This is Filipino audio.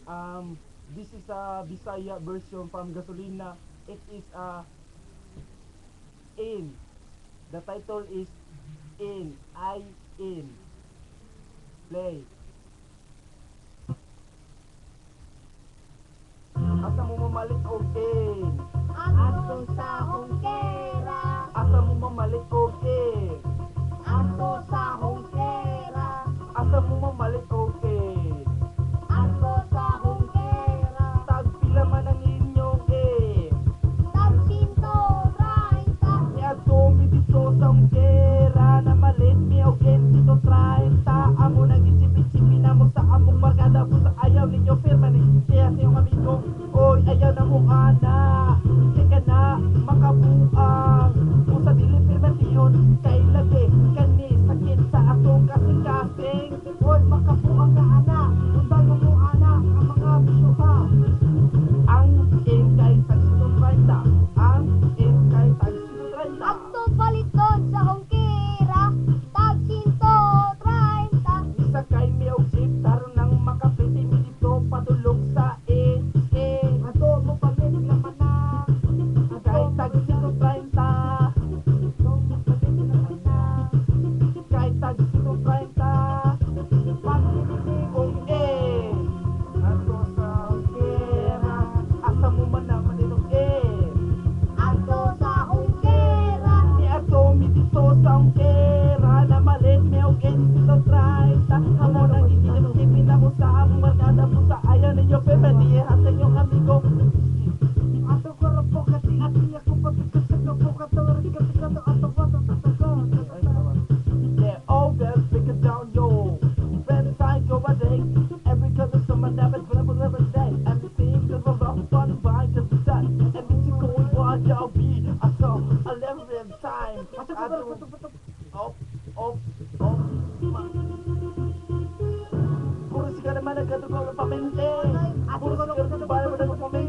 This is a Bisaya version from Gasolina. It is in. The title is in. I in. Play. Asa mo mamalit og in. Ato sa hongkera, Asa mo mamalit og in. ato sa hongkera, Asa mo mamalit og in. ato sa hongkera. Tagpila man ang inyong in. Tagsinto, raita, Ni ato mi dito sa ungkera na malit mi og in dito 30. Amo nang isipin-sipin na mo sa among barkada po sa ayaw ninyo firma ni siya sa iyong amigo. Oy, ayaw na mong anak. Sige na, makabuang. Kung sa dili firma niyon, kay lagi kani sakit sa atong kasing-kasing. oy makabuang na anak, undan mo mo anak, ang mga bisuha. Ang in kay tagsitong 30. Ang in kay tagsitong 30. Ato baliton sa hongkera, tagsinto, raita. Isa kay mi og jeep daron nang makapiti mi dito padulog sa in. Ato mo pamilig naman na, Kay tagsitong 30. ato mo pamilig naman na. Kay tagsitong 30. Pagpilinig Kung in. Ato sa ungkera. Asa mo man naman itong in. ato sa hongkera, Ni ato mi dito sa ungkera na malit mi og in dito 30. Amo nang isipin na mo sa among barkada po sa ayaw ninyo pero di hatag yung amigo. ato koropo kasi ati ako pabigas sa kapo katawan kasi kato ato bato tatago. Yeah, oh, well, pick it down, yo. Better time, go a day. Every color, summer, never, every day. Everything is a rough fun, vibe, cause it's done. And it's a cool one, y'all be. I saw a level in time. I do. Oh, oh, oh, man. Puro sigara man, nagkatugaw ng paminte. Puro sigara, bayo mo ng paminte.